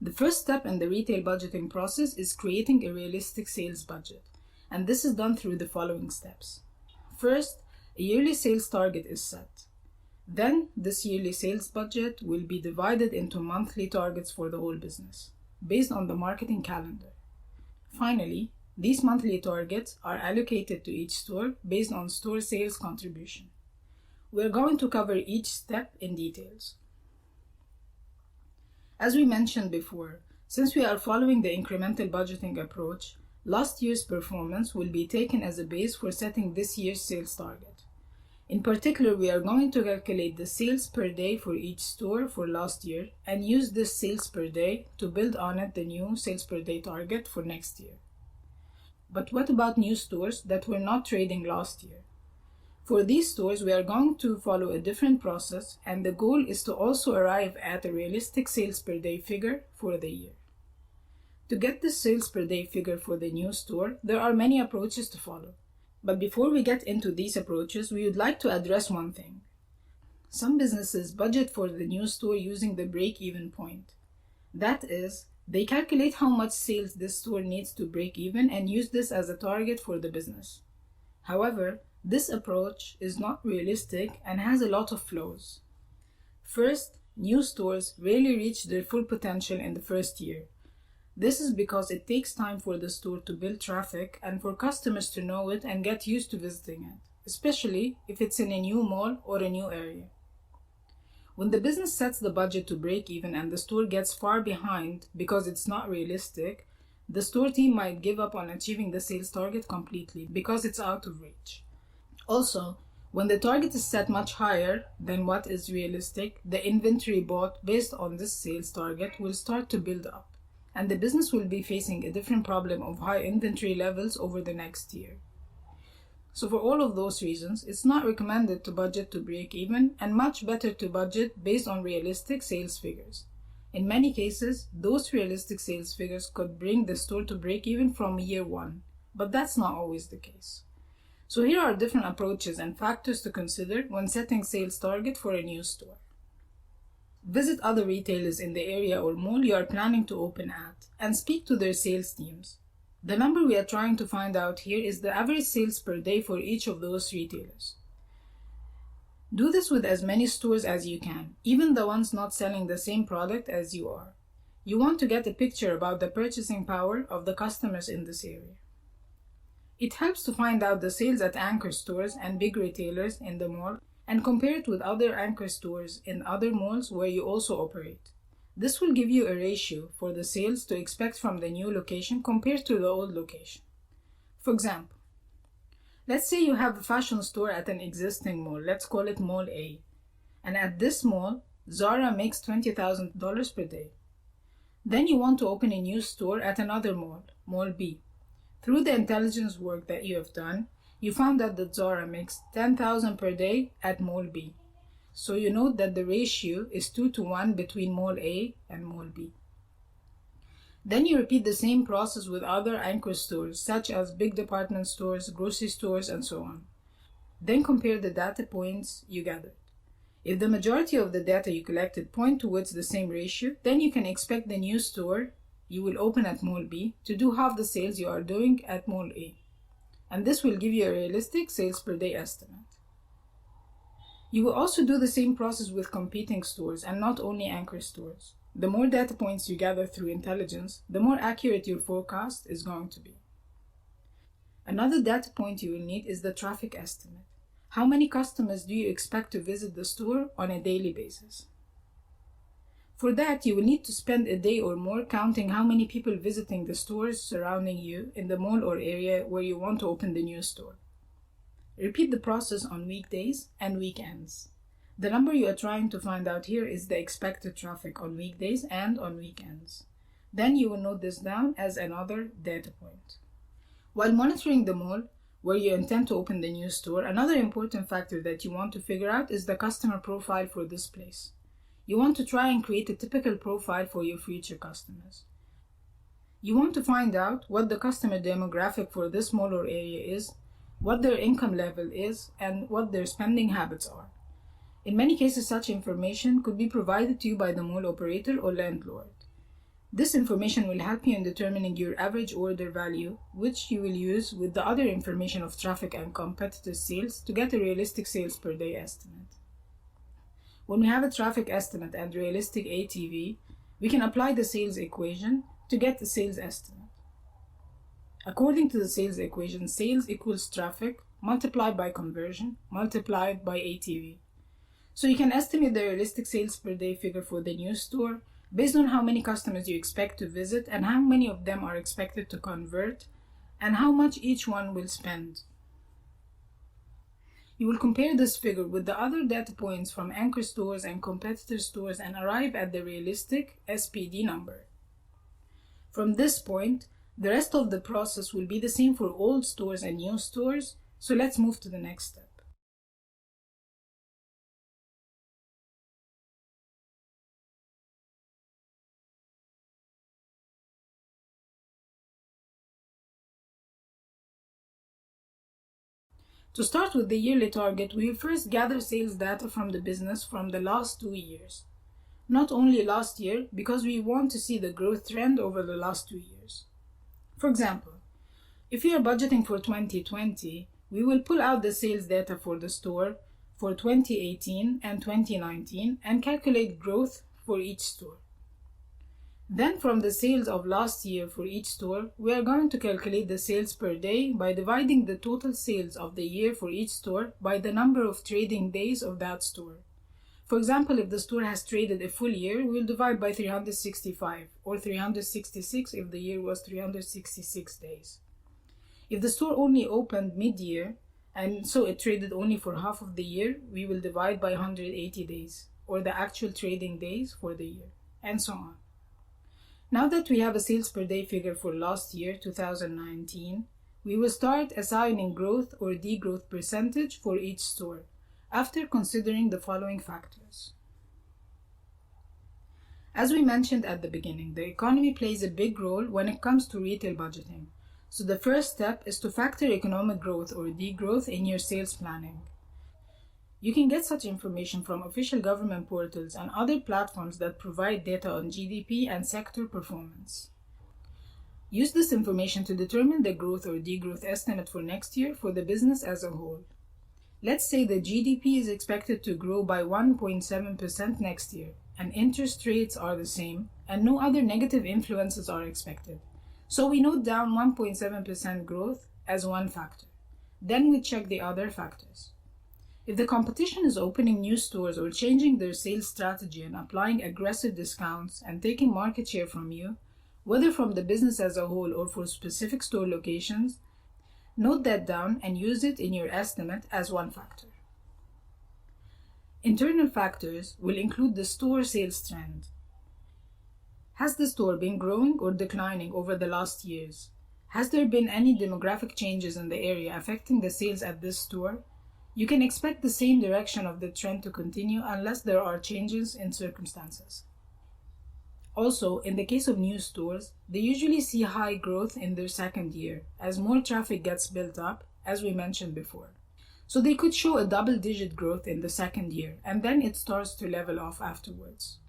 The first step in the retail budgeting process is creating a realistic sales budget, and this is done through the following steps. First, a yearly sales target is set. Then, this yearly sales budget will be divided into monthly targets for the whole business, based on the marketing calendar. Finally, these monthly targets are allocated to each store based on store sales contribution. We're going to cover each step in details. As we mentioned before, since we are following the incremental budgeting approach, last year's performance will be taken as a base for setting this year's sales target. In particular, we are going to calculate the sales per day for each store for last year and use this sales per day to build on it the new sales per day target for next year. But what about new stores that were not trading last year? For these stores, we are going to follow a different process, and the goal is to also arrive at a realistic sales per day figure for the year. To get this sales per day figure for the new store, there are many approaches to follow. But before we get into these approaches, we would like to address one thing. Some businesses budget for the new store using the break-even point. That is, they calculate how much sales this store needs to break even and use this as a target for the business. However, this approach is not realistic and has a lot of flaws. First, new stores rarely reach their full potential in the first year. This is because it takes time for the store to build traffic and for customers to know it and get used to visiting it, especially if it's in a new mall or a new area. When the business sets the budget to break even and the store gets far behind because it's not realistic, the store team might give up on achieving the sales target completely because it's out of reach. Also, when the target is set much higher than what is realistic, the inventory bought based on this sales target will start to build up, and the business will be facing a different problem of high inventory levels over the next year. So for all of those reasons, it's not recommended to budget to break even and much better to budget based on realistic sales figures. In many cases, those realistic sales figures could bring the store to break even from year one, but that's not always the case. So here are different approaches and factors to consider when setting sales target for a new store. Visit other retailers in the area or mall you are planning to open at and speak to their sales teams. The number we are trying to find out here is the average sales per day for each of those retailers. Do this with as many stores as you can, even the ones not selling the same product as you are. You want to get a picture about the purchasing power of the customers in this area. It helps to find out the sales at anchor stores and big retailers in the mall and compare it with other anchor stores in other malls where you also operate. This will give you a ratio for the sales to expect from the new location compared to the old location. For example, let's say you have a fashion store at an existing mall, let's call it Mall A, and at this mall, Zara makes $20,000 per day. Then you want to open a new store at another mall, Mall B. Through the intelligence work that you have done, you found out that Zara makes $10,000 per day at Mall B. So you note that the ratio is 2-to-1 between Mall A and Mall B. Then you repeat the same process with other anchor stores, such as big department stores, grocery stores, and so on. Then compare the data points you gathered. If the majority of the data you collected point towards the same ratio, then you can expect the new store you will open at Mall B to do half the sales you are doing at Mall A. And this will give you a realistic sales per day estimate. You will also do the same process with competing stores and not only anchor stores. The more data points you gather through intelligence, the more accurate your forecast is going to be. Another data point you will need is the traffic estimate. How many customers do you expect to visit the store on a daily basis? For that, you will need to spend a day or more counting how many people visiting the stores surrounding you in the mall or area where you want to open the new store. Repeat the process on weekdays and weekends. The number you are trying to find out here is the expected traffic on weekdays and on weekends. Then you will note this down as another data point. While monitoring the mall where you intend to open the new store, another important factor that you want to figure out is the customer profile for this place. You want to try and create a typical profile for your future customers. You want to find out what the customer demographic for this mall or area is, what their income level is, and what their spending habits are. In many cases, such information could be provided to you by the mall operator or landlord. This information will help you in determining your average order value, which you will use with the other information of traffic and competitor sales to get a realistic sales per day estimate. When we have a traffic estimate and realistic ATV, we can apply the sales equation to get the sales estimate. According to the sales equation, sales equals traffic multiplied by conversion multiplied by ATV. So you can estimate the realistic sales per day figure for the new store based on how many customers you expect to visit and how many of them are expected to convert and how much each one will spend. You will compare this figure with the other data points from anchor stores and competitor stores and arrive at the realistic SPD number. From this point, the rest of the process will be the same for old stores and new stores, so let's move to the next step. To start with the yearly target, we will first gather sales data from the business from the last 2 years. Not only last year, because we want to see the growth trend over the last 2 years. For example, if we are budgeting for 2020, we will pull out the sales data for the store for 2018 and 2019 and calculate growth for each store. Then from the sales of last year for each store, we are going to calculate the sales per day by dividing the total sales of the year for each store by the number of trading days of that store. For example, if the store has traded a full year, we will divide by 365 or 366 if the year was 366 days. If the store only opened mid-year and so it traded only for half of the year, we will divide by 180 days or the actual trading days for the year, and so on. Now that we have a sales per day figure for last year, 2019, we will start assigning growth or degrowth percentage for each store after considering the following factors. As we mentioned at the beginning, the economy plays a big role when it comes to retail budgeting. So the first step is to factor economic growth or degrowth in your sales planning. You can get such information from official government portals and other platforms that provide data on GDP and sector performance. Use this information to determine the growth or degrowth estimate for next year for the business as a whole. Let's say the GDP is expected to grow by 1.7% next year, and interest rates are the same, and no other negative influences are expected. So we note down 1.7% growth as one factor. Then we check the other factors. If the competition is opening new stores or changing their sales strategy and applying aggressive discounts and taking market share from you, whether from the business as a whole or for specific store locations, note that down and use it in your estimate as one factor. Internal factors will include the store sales trend. Has the store been growing or declining over the last years? Has there been any demographic changes in the area affecting the sales at this store? You can expect the same direction of the trend to continue unless there are changes in circumstances. Also, in the case of new stores, they usually see high growth in their second year as more traffic gets built up, as we mentioned before. So they could show a double-digit growth in the second year, and then it starts to level off afterwards.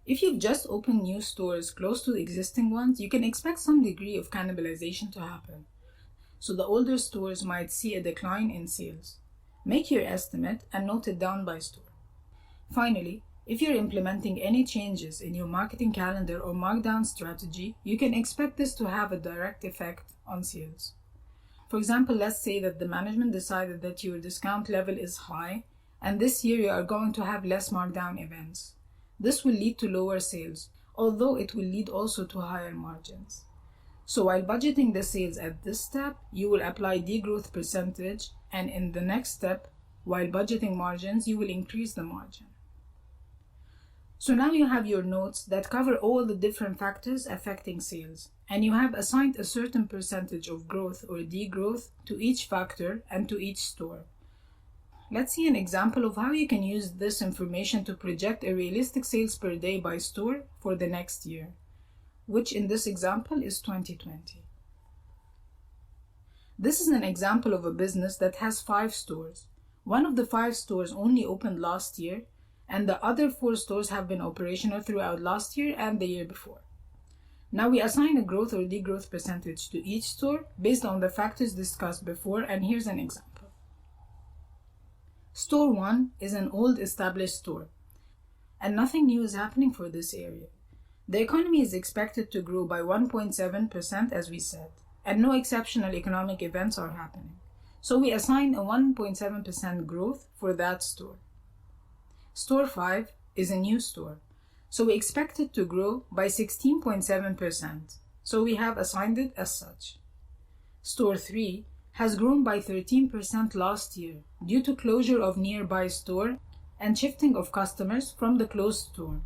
If you've just opened new stores close to the existing ones, you can expect some degree of cannibalization to happen. So the older stores might see a decline in sales. Make your estimate and note it down by store. Finally, if you're implementing any changes in your marketing calendar or markdown strategy, you can expect this to have a direct effect on sales. For example, let's say that the management decided that your discount level is high, and this year you are going to have less markdown events. This will lead to lower sales, although it will lead also to higher margins. So while budgeting the sales at this step, you will apply degrowth percentage, and in the next step, while budgeting margins, you will increase the margin. So now you have your notes that cover all the different factors affecting sales, and you have assigned a certain percentage of growth or degrowth to each factor and to each store. Let's see an example of how you can use this information to project a realistic sales per day by store for the next year, which in this example is 2020. This is an example of a business that has 5 stores. One of the 5 stores only opened last year, and the other 4 stores have been operational throughout last year and the year before. Now we assign a growth or degrowth percentage to each store based on the factors discussed before, and here's an example. Store 1 is an old established store, and nothing new is happening for this area. The economy is expected to grow by 1.7% as we said, and no exceptional economic events are happening. So we assign a 1.7% growth for that store. Store 5 is a new store, so we expect it to grow by 16.7%, so we have assigned it as such. Store 3 has grown by 13% last year due to closure of nearby store and shifting of customers from the closed store.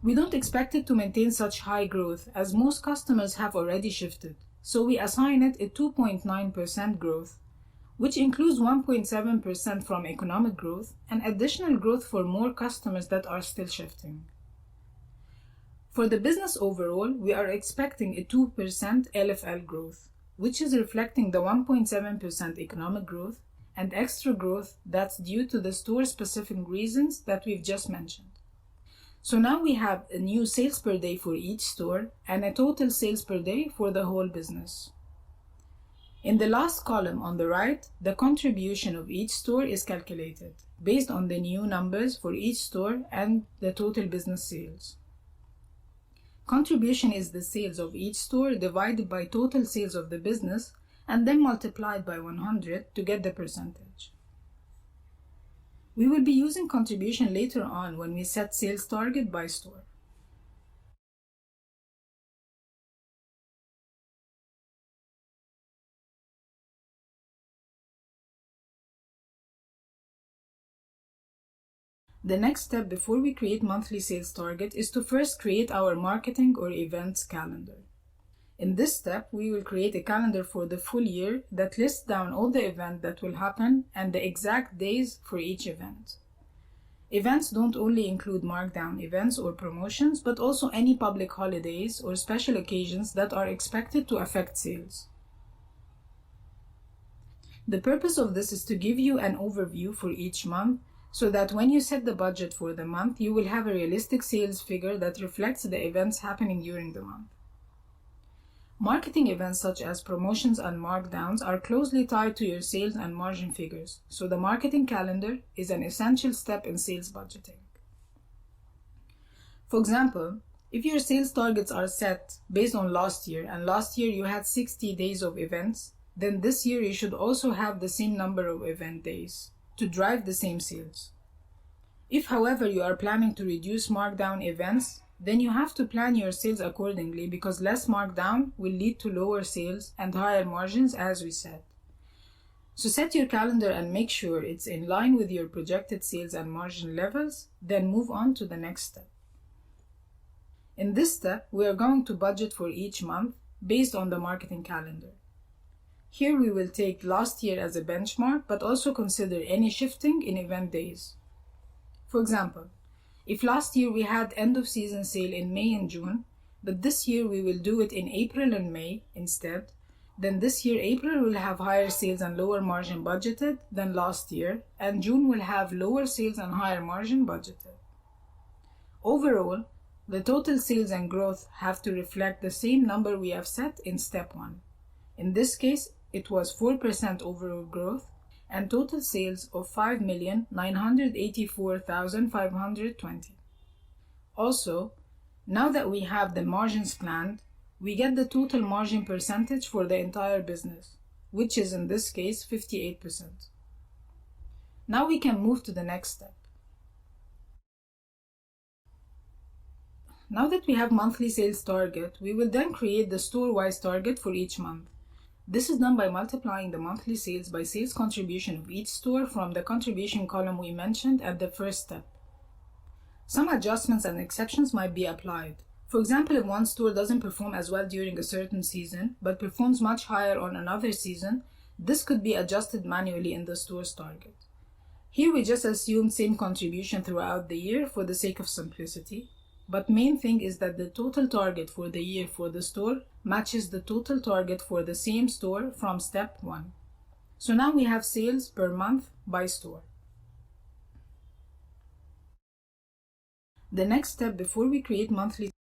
We don't expect it to maintain such high growth as most customers have already shifted, so we assign it a 2.9% growth, which includes 1.7% from economic growth and additional growth for more customers that are still shifting. For the business overall, we are expecting a 2% LFL growth, which is reflecting the 1.7% economic growth and extra growth that's due to the store-specific reasons that we've just mentioned. So now we have a new sales per day for each store and a total sales per day for the whole business. In the last column on the right, the contribution of each store is calculated based on the new numbers for each store and the total business sales. Contribution is the sales of each store divided by total sales of the business and then multiplied by 100 to get the percentage. We will be using contribution later on when we set sales target by store. The next step before we create monthly sales target is to first create our marketing or events calendar. In this step, we will create a calendar for the full year that lists down all the events that will happen and the exact days for each event. Events don't only include markdown events or promotions, but also any public holidays or special occasions that are expected to affect sales. The purpose of this is to give you an overview for each month so that when you set the budget for the month, you will have a realistic sales figure that reflects the events happening during the month. Marketing events such as promotions and markdowns are closely tied to your sales and margin figures, so the marketing calendar is an essential step in sales budgeting. For example, if your sales targets are set based on last year and last year you had 60 days of events, then this year you should also have the same number of event days to drive the same sales. If, however, you are planning to reduce markdown events, then you have to plan your sales accordingly because less markdown will lead to lower sales and higher margins, as we said. So set your calendar and make sure it's in line with your projected sales and margin levels, then move on to the next step. In this step, we are going to budget for each month based on the marketing calendar. Here we will take last year as a benchmark, but also consider any shifting in event days. For example, if last year we had end of season sale in May and June, but this year we will do it in April and May instead, then this year April will have higher sales and lower margin budgeted than last year, and June will have lower sales and higher margin budgeted. Overall, the total sales and growth have to reflect the same number we have set in step 1. In this case, it was 4% overall growth and total sales of 5,984,520. Also, now that we have the margins planned, we get the total margin percentage for the entire business, which is in this case 58%. Now we can move to the next step. Now that we have monthly sales target, we will then create the store-wise target for each month. This is done by multiplying the monthly sales by sales contribution of each store from the contribution column we mentioned at the first step. Some adjustments and exceptions might be applied. For example, if one store doesn't perform as well during a certain season, but performs much higher on another season, this could be adjusted manually in the store's target. Here we just assume same contribution throughout the year for the sake of simplicity. But main thing is that the total target for the year for the store matches the total target for the same store from step 1. So now we have sales per month by store. The next step before we create monthly